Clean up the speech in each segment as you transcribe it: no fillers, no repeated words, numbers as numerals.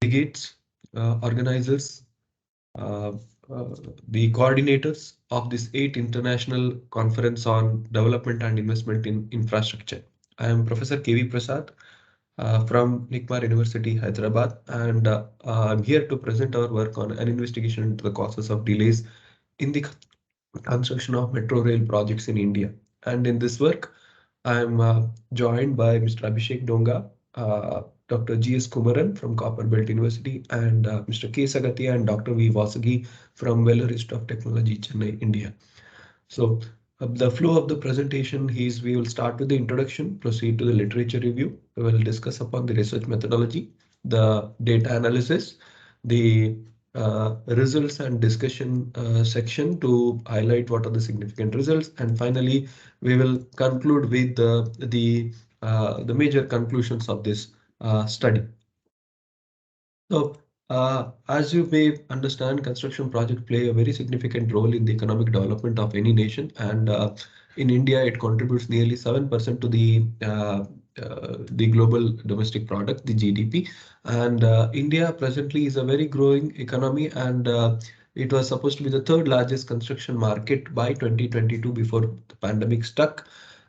delegates, organizers, uh, uh, the coordinators of this 8th International Conference on Development and Investment in Infrastructure. I am Professor K.V. Prasad from Nikmar University, Hyderabad, and I'm here to present our work on an investigation into the causes of delays in the construction of metro rail projects in India. And in this work, I'm joined by Mr. Abhishek Donga, Dr. G.S. Kumaran from Copperbelt University, and Mr. K. Sagathiya and Dr. V. Vasugi from Vellore Institute of Technology, Chennai, India. So the flow of the presentation is we will start with the introduction, proceed to the literature review. We will discuss upon the research methodology, the data analysis, the results and discussion section to highlight what are the significant results, and finally we will conclude with the major conclusions of this study. So, as you may understand, construction projects play a very significant role in the economic development of any nation, and in India, it contributes nearly 7% to the global domestic product, the GDP. And India presently is a very growing economy, and it was supposed to be the third largest construction market by 2022 before the pandemic struck.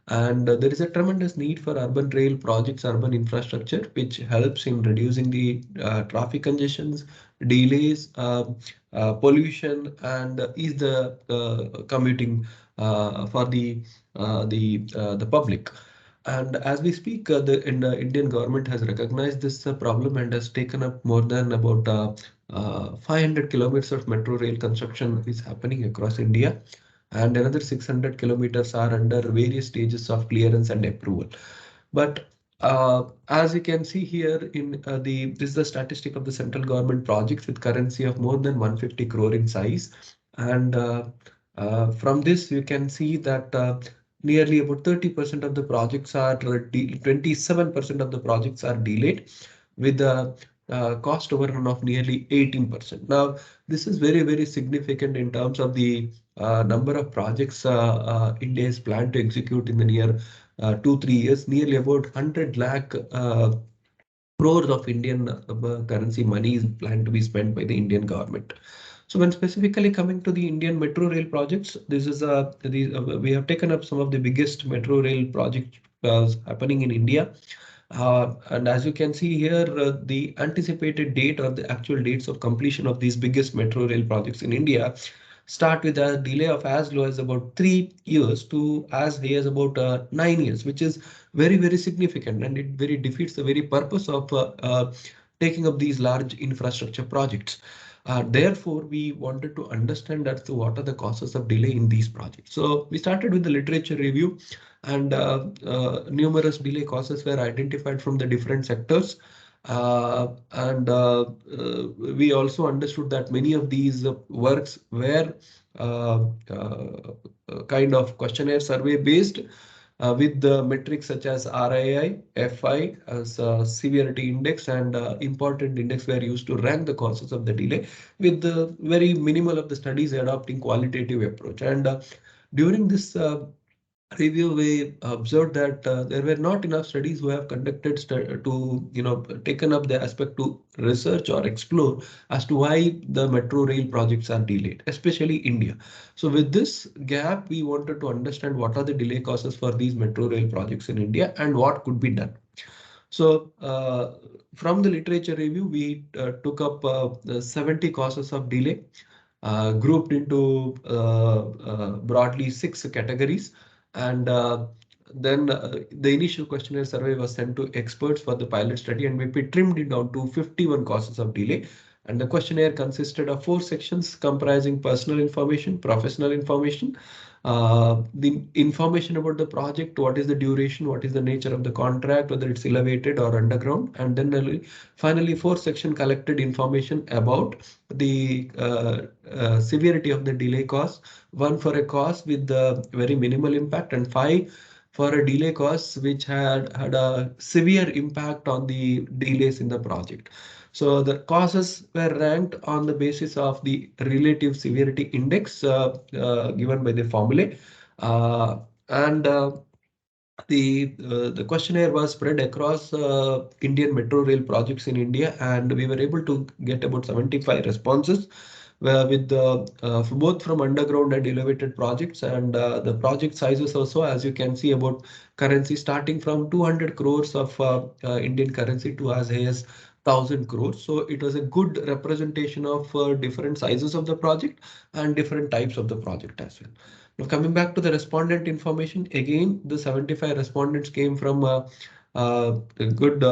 And there is a tremendous need for urban rail projects, urban infrastructure, which helps in reducing the traffic congestions, delays, pollution, and ease the commuting for the public. And as we speak, the Indian government has recognized this problem and has taken up more than about 500 kilometers of metro rail construction is happening across India, and another 600 kilometers are under various stages of clearance and approval. But as you can see here in this is the statistic of the central government projects with currency of more than 150 crore in size. And from this, you can see that nearly about 30% of the projects are 27% of the projects are delayed with the cost overrun of nearly 18%. Now, this is very, very significant in terms of the number of projects India is planned to execute in the near 2-3 years. Nearly about 100 lakh crores of Indian currency money is planned to be spent by the Indian government. So when specifically coming to the Indian metro rail projects, this is we have taken up some of the biggest metro rail projects happening in India. And as you can see here, the anticipated date or the actual dates of completion of these biggest metro rail projects in India start with a delay of as low as about 3 years to as high as about 9 years, which is very, very significant, and it very defeats the very purpose of taking up these large infrastructure projects. Therefore, we wanted to understand as to what are the causes of delay in these projects. So we started with the literature review, and numerous delay causes were identified from the different sectors. And we also understood that many of these works were kind of questionnaire survey based with the metrics such as RII, FI as severity index, and important index were used to rank the causes of the delay, with the very minimal of the studies adopting qualitative approach. And during this review, we observed that there were not enough studies who have conducted taken up the aspect to research or explore as to why the metro rail projects are delayed, especially India. So with this gap, we wanted to understand what are the delay causes for these metro rail projects in India and what could be done. So from the literature review, we took up the 70 causes of delay, grouped into broadly 6 categories. And then the initial questionnaire survey was sent to experts for the pilot study, and we trimmed it down to 51 causes of delay. And the questionnaire consisted of 4 sections comprising personal information, professional information, the information about the project, what is the duration, what is the nature of the contract, whether it's elevated or underground, and then finally 4 section collected information about the severity of the delay cause, 1 for a cause with the very minimal impact, and 5 for a delay cause which had a severe impact on the delays in the project. So the causes were ranked on the basis of the relative severity index given by the formulae. And The questionnaire was spread across Indian metro rail projects in India, and we were able to get about 75 responses with both from underground and elevated projects, and the project sizes also, as you can see, about currency starting from 200 crores of Indian currency to as high as 1,000 crores. So it was a good representation of different sizes of the project and different types of the project as well. Now, coming back to the respondent information, again, the 75 respondents came from a good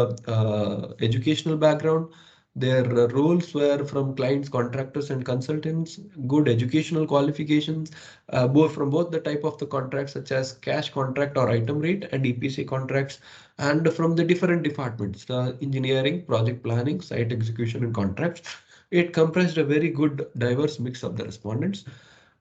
educational background. Their roles were from clients, contractors, and consultants, good educational qualifications, both from both the type of the contracts, such as cash contract or item rate, and EPC contracts, and from the different departments, engineering, project planning, site execution, and contracts. It comprised a very good diverse mix of the respondents.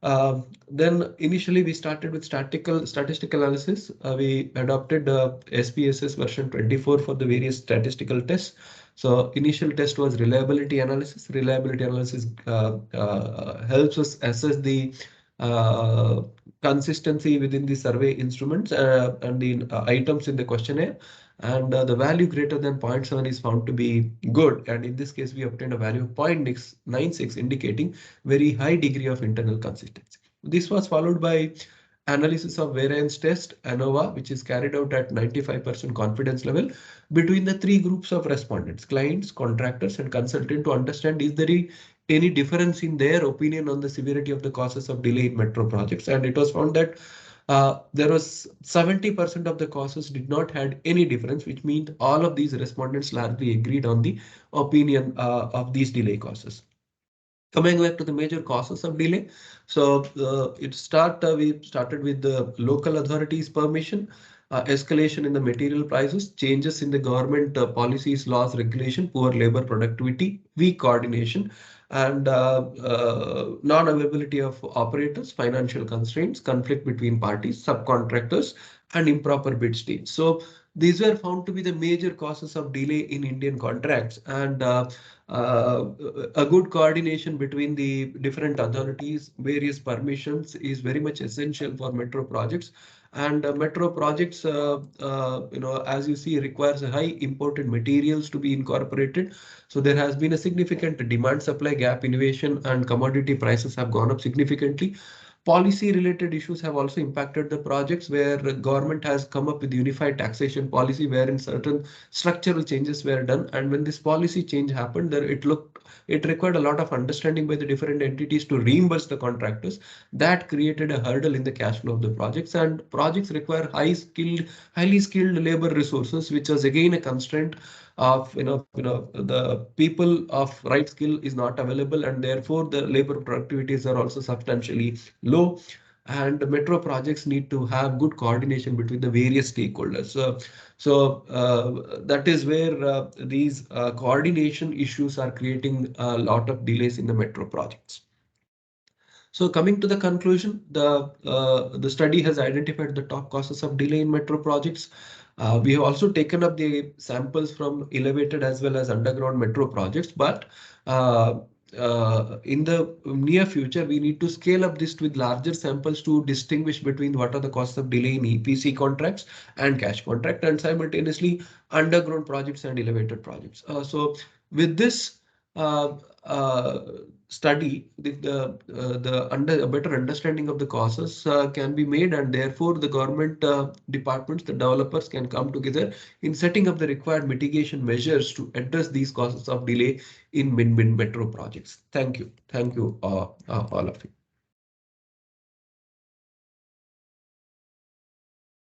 Then initially we started with statistical analysis. We adopted SPSS version 24 for the various statistical tests. So initial test was reliability analysis. Reliability analysis helps us assess the uh, consistency within the survey instruments and the items in the questionnaire. And the value greater than zero point 0.7 is found to be good. And in this case, we obtained a value of 0.96, indicating very high degree of internal consistency. This was followed by analysis of variance test, ANOVA, which is carried out at 95% confidence level between the three groups of respondents, clients, contractors, and consultant, to understand is there any difference in their opinion on the severity of the causes of delay in metro projects. And it was found that there was 70% of the causes did not had any difference, which means all of these respondents largely agreed on the opinion of these delay causes. Coming back to the major causes of delay. So we started with the local authorities permission, escalation in the material prices, changes in the government policies, laws, regulation, poor labor productivity, weak coordination, and non-availability of operators, financial constraints, conflict between parties, subcontractors, and improper bid stage. So these were found to be the major causes of delay in Indian contracts, and uh, a good coordination between the different authorities, various permissions is very much essential for metro projects. And metro projects, as you see, requires a high imported materials to be incorporated. So there has been a significant demand supply gap, innovation and commodity prices have gone up significantly. Policy related issues have also impacted the projects, where the government has come up with unified taxation policy wherein certain structural changes were done. And when this policy change happened, there it required a lot of understanding by the different entities to reimburse the contractors. That created a hurdle in the cash flow of the projects, and projects require highly skilled labor resources, which was again a constraint of the people of right skill is not available, and therefore the labor productivities are also substantially low. And metro projects need to have good coordination between the various stakeholders. That is where these coordination issues are creating a lot of delays in the metro projects. So coming to the conclusion, the study has identified the top causes of delay in metro projects. We have also taken up the samples from elevated as well as underground metro projects, but uh, in the near future, we need to scale up this with larger samples to distinguish between what are the costs of delay in EPC contracts and cash contract, and simultaneously underground projects and elevated projects. So with this uh, uh, study, a better understanding of the causes can be made, and therefore the government departments, the developers can come together in setting up the required mitigation measures to address these causes of delay in metro projects. Thank you. Thank you, all of you.